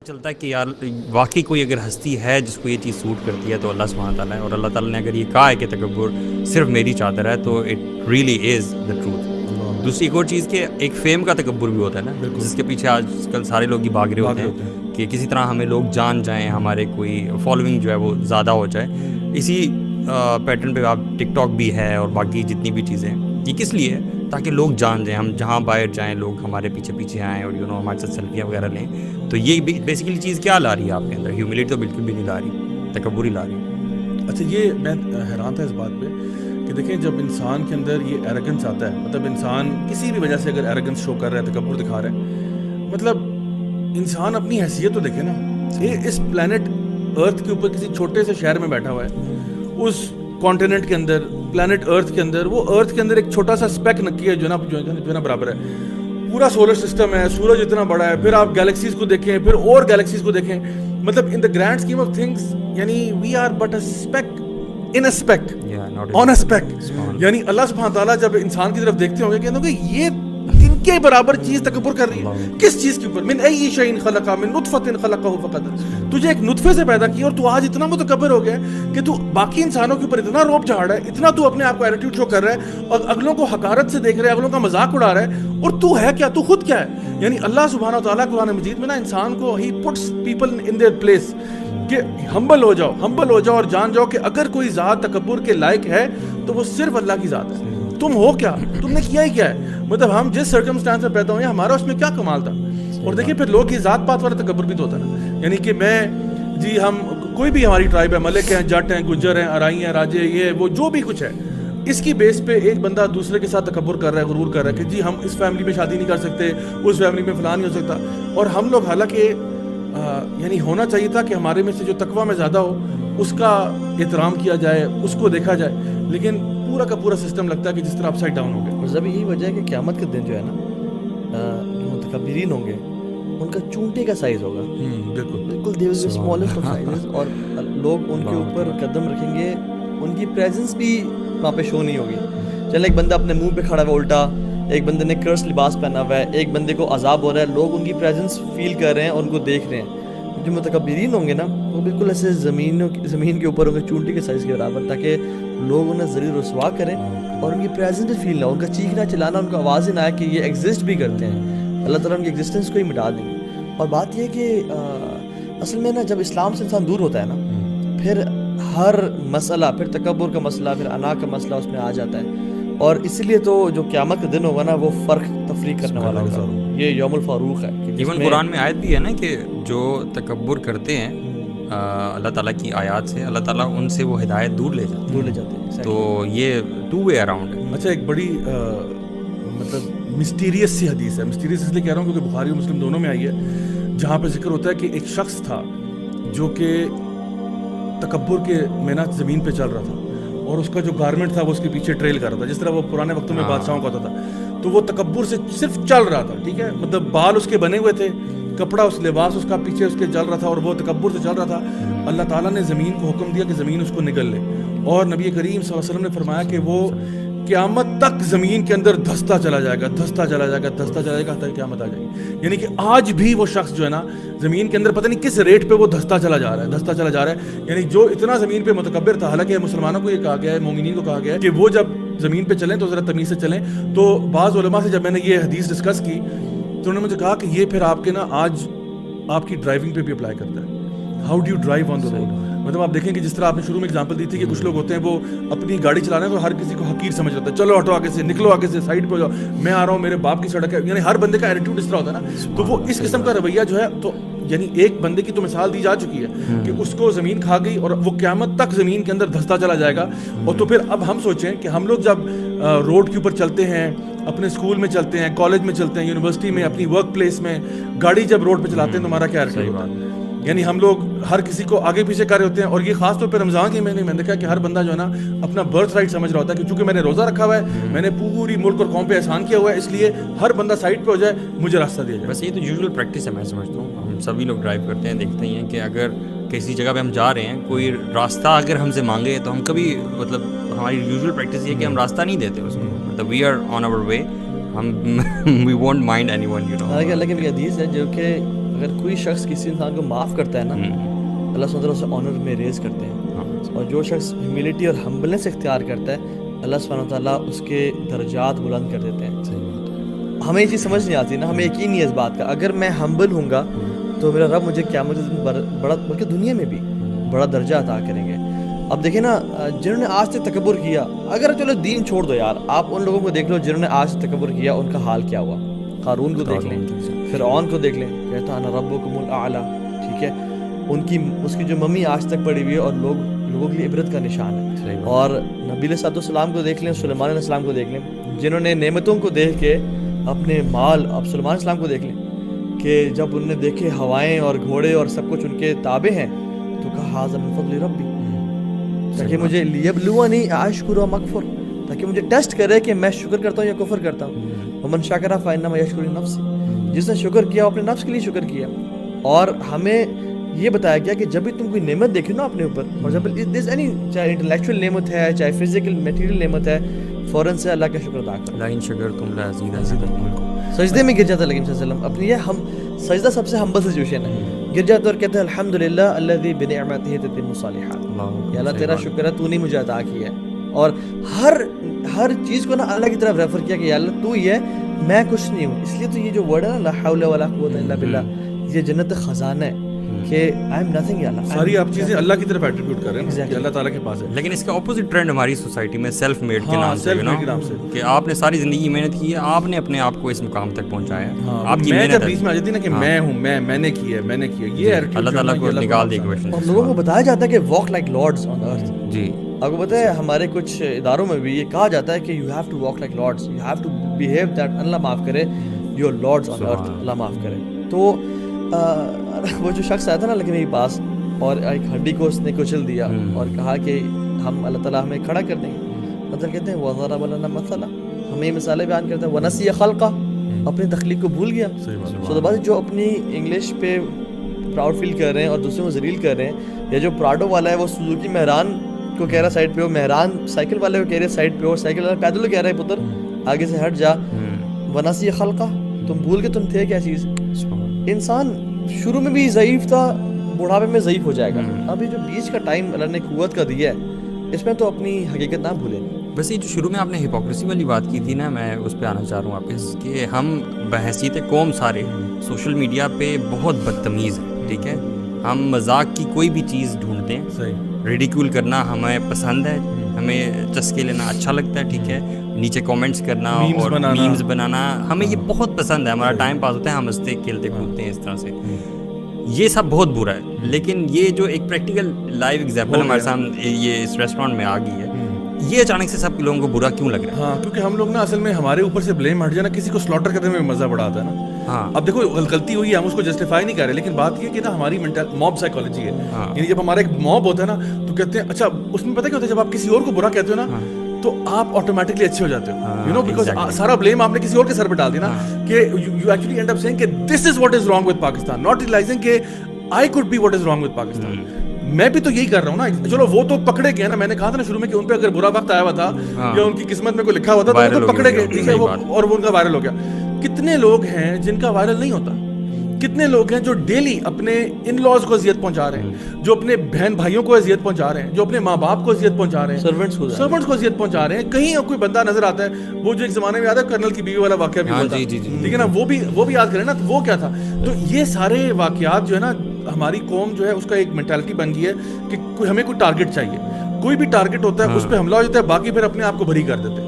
چلتا ہے کہ یار واقعی کوئی اگر ہستی ہے جس کو یہ چیز سوٹ کرتی ہے تو اللہ سبحانہ تعالیٰ ہے، اور اللہ تعالیٰ نے اگر یہ کہا ہے کہ تکبر صرف میری چادر ہے تو it really is the truth. دوسری ایک اور چیز کہ ایک فیم کا تکبر بھی ہوتا ہے نا، جس کے پیچھے آج کل سارے لوگ ہی بھاگ رہے ہوتے ہیں کہ کسی طرح ہمیں لوگ جان جائیں، ہمارے کوئی فالوئنگ جو ہے وہ زیادہ ہو جائے۔ اسی پیٹرن پہ آپ ٹک ٹاک بھی ہے اور باقی جتنی بھی چیزیں، یہ کس لیے ہے؟ تاکہ لوگ جان جائیں، ہم جہاں باہر جائیں لوگ ہمارے پیچھے پیچھے آئیں اور ہمارے ساتھ سیلفیاں وغیرہ لیں۔ تو یہ بیسیکلی چیز کیا لا رہی ہے آپ کے اندر؟ ہیوملٹی تو بالکل بھی نہیں لا رہی، تکبر ہی لا رہی ہے۔ اچھا، یہ میں حیران تھا اس بات پہ کہ دیکھیں جب انسان کے اندر یہ ایروگنس آتا ہے، مطلب انسان کسی بھی وجہ سے اگر ایروگنس شو کر رہا ہے، تکبر دکھا رہا ہے، مطلب انسان اپنی حیثیت تو دیکھے نا۔ اس پلانٹ ارتھ کے اوپر کسی چھوٹے سے شہر میں بیٹھا ہوا ہے، اس کانٹیننٹ کے اندر، پلانٹ ارتھ کے اندر، وہ ارتھ کے اندر ایک چھوٹا سا اسپیک نکی ہے جو نا برابر ہے پورا سولر سسٹم ہے، سورج اتنا بڑا ہے، پھر آپ گیلیکسیز کو دیکھیں، پھر اور گیلیکسیز کو دیکھیں، مطلب in the grand scheme of things یعنی we are but a speck in a speck on a speck. یعنی اللہ سبحانہ تعالیٰ جب انسان کی طرف دیکھتے ہوں گے کہتے ہیں کہ یہ ان کے برابر چیز تکبر کر رہی ہے، کس چیز کے اوپر؟ من ای شیء خلق، من نطفۃ خلقہ فقدر، تجھے ایک نطفے سے پیدا کیا اور تو آج اتنا متکبر ہو گیا کہ تو باقی انسانوں کے اوپر اتنا روب چڑھا رہا ہے، اتنا تو اپنے آپ کو ایٹیٹیوڈ شو کر رہا ہے اور اگلوں کو حقارت سے دیکھ رہا ہے، اگلوں کا مذاق اڑا رہا ہے، اور تو ہے کیا؟ تو خود کیا ہے؟ یعنی اللہ سبحانہ وتعالیٰ قرآن مجید میں نا انسان کو ہی پٹس پیپل ان دیئر پلیس کہ ہمبل ہو جاؤ اور جان جاؤ کہ اگر کوئی ذات تکبر کے لائق ہے تو وہ صرف اللہ کی ذات ہے۔ تم ہو کیا؟ تم نے کیا ہی کیا ہے؟ مطلب ہم جس سرکمسٹانس میں پیدا ہوئے ہیں ہمارا اس میں کیا کمال تھا؟ اور دیکھیں پھر لوگ یہ ذات پات والا تکبر بھی تو ہوتا ہے نا، یعنی کہ میں جی ہم کوئی بھی ہماری ٹرائب ہے، ملک ہیں، جٹ ہیں، گجر ہیں، ارائی ہیں، راجے، یہ وہ جو بھی کچھ ہے، اس کی بیس پہ ایک بندہ دوسرے کے ساتھ تکبر کر رہا ہے، غرور کر رہا ہے کہ جی ہم اس فیملی میں شادی نہیں کر سکتے، اس فیملی میں فلاں نہیں ہو سکتا۔ اور ہم لوگ حالانکہ یعنی ہونا چاہیے تھا کہ ہمارے میں سے جو تقویٰ میں زیادہ ہو اس کا احترام کیا جائے، اس کو دیکھا جائے، لیکن پورا کا پورا سسٹم لگتا ہے کہ جس طرح اپ سائڈ ڈاؤن ہو گیا۔ اور جب یہی وجہ ہے کہ قیامت کے دن جو ہے نا جو متکبرین ہوں گے ان کا چونٹے کا سائز ہوگا، بالکل they will be smallest of sizes, اور لوگ ان کے اوپر قدم رکھیں گے، ان کی پریزنس بھی وہاں پہ شو نہیں ہوگی۔ چلے ایک بندہ اپنے منہ پہ کھڑا ہوا الٹا، ایک بندے نے کرس لباس پہنا ہوا ہے، ایک بندے کو عذاب ہو رہا ہے، لوگ ان کی پریزنس فیل کر رہے ہیں اور ان کو دیکھ رہے ہیں۔ جو متکبرین ہوں گے نا وہ بالکل ایسے زمین کے اوپر ہوں گے، چونٹی کے سائز کے برابر، تاکہ لوگ انہیں ذلیل رسوا کریں اور ان کی پریزنس بھی فیل نہ ہو، ان کا چیخنا چلانا، ان کو آوازیں نہ آئے کہ یہ ایگزسٹ بھی کرتے ہیں۔ اللہ تعالیٰ ان کی ایگزسٹنس کو ہی مٹا دیں گے۔ اور بات یہ ہے کہ اصل میں نا جب اسلام سے انسان دور ہوتا ہے نا، پھر ہر مسئلہ، پھر تکبر کا مسئلہ، پھر انا کا مسئلہ اس میں آ جاتا ہے۔ اور اسی لیے تو جو قیامت کا دن ہوگا نا وہ فرق تفریق کرنے والا ہوگا، یہ یوم الفاروق ہے۔ ایون قرآن میں آیت بھی ہے نا کہ جو تکبر کرتے ہیں اللہ تعالیٰ کی آیات سے، اللہ تعالیٰ ان سے وہ ہدایت دور لے جاتے ہیں۔ تو یہ ٹو وے اراؤنڈ ہے۔ اچھا، ایک بڑی مطلب مسٹیریس سی حدیث ہے، مسٹیریس اس لیے کہہ رہا ہوں کیونکہ بخاری اور مسلم دونوں میں آئی ہے، جہاں پہ ذکر ہوتا ہے کہ ایک شخص تھا جو کہ تکبر کے محنت زمین پہ چل رہا تھا، اور اس کا جو گارمنٹ تھا وہ اس کے پیچھے ٹریل کر رہا تھا، جس طرح وہ پرانے وقتوں میں بادشاہوں کا ہوتا تھا۔ تو وہ تکبر سے صرف چل رہا تھا، ٹھیک ہے، مطلب بال اس کے بنے ہوئے تھے، کپڑا اس لباس اس کا پیچھے اس کے چل رہا تھا، اور وہ تکبر سے چل رہا تھا۔ اللہ تعالیٰ نے زمین کو حکم دیا کہ زمین اس کو نگل لے، اور نبی کریم صلی اللہ علیہ وسلم نے فرمایا کہ وہ قیامت تک زمین کے اندر دھستا چلا جائے گا حتیٰ قیامت آ جائے گی۔ یعنی کہ آج بھی وہ شخص جو ہے نا زمین کے اندر پتہ نہیں کس ریٹ پہ وہ دھستا چلا جا رہا ہے۔ یعنی جو اتنا زمین پہ متکبر تھا، حالانکہ مسلمانوں کو یہ کہا گیا ہے، مومنین کو کہا گیا ہے کہ وہ جب زمین پہ چلیں تو ذرا تمیز سے چلیں۔ تو بعض علماء سے جب میں نے یہ حدیث ڈسکس کی تو انہوں نے مجھے کہا کہ یہ پھر آپ کے نا آج آپ کی ڈرائیونگ پہ بھی اپلائی کرتا ہے، how do you drive on the road. مطلب آپ دیکھیں کہ جس طرح آپ نے شروع میں اگزامپل دی تھی کہ کچھ لوگ ہوتے ہیں وہ اپنی گاڑی چلا رہے ہیں تو ہر کسی کو حقیر سمجھ رہتا ہے، چلو ہٹو آگے سے، نکلو آگے سے، سائڈ پہ ہو جاؤ، میں آ رہا ہوں، میرے باپ کی سڑک ہے۔ یعنی ہر بندے کا ایٹیٹیوڈ اس طرح ہوتا ہے نا، تو وہ اس قسم کا رویہ جو ہے، تو یعنی ایک بندے کی تو مثال دی جا چکی ہے کہ اس کو زمین کھا گئی اور وہ قیامت تک زمین کے اندر دھستا چلا جائے گا۔ اور تو پھر اب ہم سوچیں کہ ہم لوگ جب روڈ کے اوپر چلتے ہیں، اپنے اسکول میں چلتے ہیں، کالج میں چلتے ہیں، یونیورسٹی میں، اپنی ورک پلیس میں، گاڑی جب روڈ پہ چلاتے ہیں تو ہمارا کیا ایٹیٹیوڈ ہوتا ہے؟ یعنی ہم لوگ ہر کسی کو آگے پیچھے کر رہے ہوتے ہیں، اور یہ خاص طور پہ رمضان کے مہینے میں دیکھا کہ ہر بندہ جو ہے نا اپنا برتھ رائٹ سمجھ رہا ہوتا ہے کہ چونکہ میں نے روزہ رکھا ہوا ہے، میں نے پوری ملک اور قوم پہ احسان کیا ہوا ہے، اس لیے ہر بندہ سائڈ پہ ہو جائے، مجھے راستہ دیا جائے۔ بس یہ تو یوزول پریکٹس ہے، میں سمجھتا ہوں ہم سبھی لوگ ڈرائیو کرتے ہیں، دیکھتے ہی ہیں کہ اگر کسی جگہ پہ ہم جا رہے ہیں، کوئی راستہ اگر ہم سے مانگے تو ہم کبھی مطلب ہماری یوزول پریکٹس یہ ہے کہ ہم راستہ نہیں دیتے اس کو، مطلب we are on our way, hmm we won't mind anyone, you know. Allah کی حدیث ہے جو کہ اگر کوئی شخص کسی انسان کو معاف کرتا ہے نا اللہ سبحانہ وتعالیٰ اسے آنر میں ریز کرتے ہیں, اور جو شخص ہیوملٹی اور ہمبلنس اختیار کرتا ہے اللہ سبحانہ وتعالیٰ اس کے درجات بلند کر دیتے ہیں. ہمیں یہ چیز سمجھ نہیں آتی نا, ہمیں یقین نہیں ہے اس بات کا. اگر میں ہمبل ہوں گا تو میرا رب مجھے قیامت کے دن بڑا, بلکہ دنیا میں بھی بڑا درجہ عطا کریں گے. اب دیکھیں نا, جنہوں نے آج تک تکبر کیا, اگر چلو دین چھوڑ دو یار, آپ ان لوگوں کو دیکھ لو جنہوں نے آج تک تکبر کیا, ان کا حال کیا ہوا. قارون کو دیکھ لیں, فرعون کو دیکھ لیں, کہتا انا ربکم الاعلی, ٹھیک ہے, اس کی جو ممی آج تک پڑی ہوئی ہے اور لوگوں کے لیے عبرت کا نشان ہے. اور نبی علیہ السلام کو دیکھ لیں, سلیمان علیہ السلام کو دیکھ لیں, جنہوں نے نعمتوں کو دیکھ کے اپنے مال, اب سلیمان علیہ السلام کو دیکھ لیں کہ جب انہوں نے دیکھے ہوائیں اور گھوڑے اور سب کچھ ان کے تابع ہیں تو کہا ھذا من فضل ربی, تاکہ مجھے لیبلونی اشکر و مکفر, تاکہ مجھے ٹیسٹ کرے کہ میں شکر کرتا ہوں یا کفر کرتا ہوں. ومن شکر فانما یشکر لنفسہ, جس نے شکر کیا وہ اپنے نفس کے لیے شکر کیا. اور ہمیں یہ بتایا گیا کہ جب بھی تم کوئی نعمت دیکھو نا اپنے اوپر, فار ایگزامپل اینی, چاہے انٹلیکچوئل نعمت ہے, چاہے فزیکل میٹیریل نعمت ہے, فوراً سے اللہ کا شکر ادا کرو. لئن شکرتم لازیدنکم. سجدے میں گر جاتا ہے لیکن صلی اللہ علیہ وسلم اپنی, یہ ہم سجدہ سب سے ہمبل سچویشن ہے, گر جاتا اور کہتے ہیں الحمدللہ الذی بنعمتہ تتم الصالحات, یا اللہ تیرا شکر ہے تو نے مجھے عطا کیا ہے. اور ہر چیز کو نا اللہ کی طرف ریفر کیا کہ یا اللہ تو ہی ہے, میں کچھ نہیں ہوں. اس لیے تو یہ جو ورڈ ہے نا لا حول ولا قوت الا باللہ, یہ جنت خزانہ ہے کہ آئی ایم نتھنگ, یا اللہ ساری آپ چیزیں اللہ کی طرف ایٹریبیوٹ کر رہے ہیں کہ اللہ تعالیٰ کے پاس ہے. لیکن اس کا اپوزٹ ٹرینڈ ہماری سوسائٹی میں سیلف میڈ کے نام سے, کہ آپ نے ساری زندگی محنت کی ہے, آپ نے اپنے آپ کو اس مقام تک پہنچایا ہے, آپ کی محنت بیچ میں آ جاتی ہے نا کہ میں ہوں, میں نے کیا, یہ اللہ تعالیٰ کو نکال دے کویشچن. اور لوگوں کو بتایا جاتا ہے کہ واک لائک لارڈز آن ارتھ. جی, آپ کو پتہ ہے ہمارے کچھ اداروں میں بھی یہ کہا جاتا ہے کہ you have to walk like lords, you have to behave that, Allah معاف کرے, یور لارڈز آن ارتھ, اللہ معاف کرے. تو وہ جو شخص آیا تھا نا لیکن میرے پاس, اور ایک ہڈی کو اس نے کچل دیا اور کہا کہ ہم اللہ تعالیٰ ہمیں کھڑا کر دیں گے. مطلب کہتے ہیں وَضَرَبَ لَنَا مَثَلًا, ہمیں مثالیں بیان کرتے ہیں, وَنَسِیَ خَلْقَهُ, اپنی تخلیق کو بھول گیا. سو بات جو اپنی انگلش پہ پراؤڈ فیل کر رہے ہیں اور دوسروں کو ذلیل کر رہے ہیں, یا جو پراڈو والا ہے وہ سوزوکی مہران کو کہہ رہا سائڈ پہ ہو, مہران سائیکل والے کو کہہ رہے سائڈ پہ ہو, سائیکل والا پیدل کو کہہ رہا ہے پتر آگے سے ہٹ جا. وَنَسِیَ خَلْقَهُ, تم بھول کے تم تھے کیا چیز. انسان شروع میں بھی ضعیف تھا, بڑھاپے میں ضعیف ہو جائے گا. ابھی جو بیچ کا ٹائم اللہ نے قوت کا دیا ہے, اس میں تو اپنی حقیقت نہ بھولیں. بس یہ جو شروع میں آپ نے ہپوکریسی والی بات کی تھی نا, میں اس پہ آنا چاہ رہا ہوں واپس, کہ ہم بحیثیت قوم سارے سوشل میڈیا پہ بہت بدتمیز ہیں. ٹھیک ہے, ہم مذاق کی کوئی بھی چیز ڈھونڈتے ہیں, ریڈیکول کرنا ہمیں پسند ہے, ہمیں چسکے لینا اچھا لگتا ہے. ٹھیک ہے, نیچے کامنٹس کرنا اور میمز بنانا ہمیں یہ بہت پسند ہے, ہمارا ٹائم پاس ہوتا ہے, ہم ہنستے کھیلتے کودتے ہیں اس طرح سے. یہ سب بہت برا ہے, لیکن یہ جو ایک پریکٹیکل لائیو ایگزامپل ہمارے سامنے یہ اس ریسٹورینٹ میں آ گئی ہے, یہ اچانک سے سب لوگوں کو برا کیوں لگ رہا ہے؟ ہاں, کیونکہ ہم لوگ نا اصل میں ہمارے اوپر سے بلیم ہٹ جائے نا, کسی کو سلاٹر کرنے میں مزہ بڑا آتا ہے نا. ہاں, اب دیکھو غلطی ہوئی ہے, ہم اس کو جسٹیفائی نہیں کر رہے, لیکن بات یہ کہ نا ہماری موب سائیکالوجی ہے. یعنی جب ہمارا ایک موب ہوتا ہے نا تو کہتے ہیں اچھا, اس میں پتہ کیا ہوتا ہے, جب آپ کسی اور کو برا کہتے ہو نا تو آپ آٹومیٹکلی اچھے ہو جاتے ہو, یو نو, بیکاز سارا بلیم آپ نے کسی اور کے سر پہ ڈال دیا نا, کہ you actually end up seeing کہ this is what is wrong with Pakistan, not realizing کہ I could be what is wrong with Pakistan. میں بھی تو یہی کر رہا ہوں نا. چلو وہ تو پکڑے گئے نا, میں نے کہا تھا نا شروع میں کہ ان پہ اگر برا وقت آیا ہوا تھا یا ان کی قسمت میں کوئی لکھا ہوا تھا تو وہ تو پکڑے گئے, ٹھیک ہے, اور وہ ان کا وائرل ہو گیا. کتنے لوگ ہیں جن کا وائرل نہیں ہوتا, کتنے لوگ ہیں جو ڈیلی اپنے ان لاز کو اذیت پہنچا رہے ہیں, جو اپنے بہن بھائیوں کو اذیت پہنچا رہے ہیں, جو اپنے ماں باپ کو اذیت پہنچا رہے ہیں, سرونٹس کو اذیت پہنچا رہے ہیں. کہیں کوئی بندہ نظر آتا ہے, وہ جو ایک زمانے میں یاد ہے کرنل کی بیوی والا واقعہ بھی ہوا تھا, ٹھیک ہے نا, وہ بھی یاد کریں نا, وہ کیا تھا. تو یہ سارے واقعات جو ہے نا, ہماری قوم جو ہے اس کا ایک مینٹالٹی بن گئی ہے کہ ہمیں کوئی ٹارگٹ چاہیے, کوئی بھی ٹارگٹ ہوتا ہے اس پہ حملہ ہو جاتا ہے, باقی پھر اپنے آپ کو بھری کر دیتے ہیں.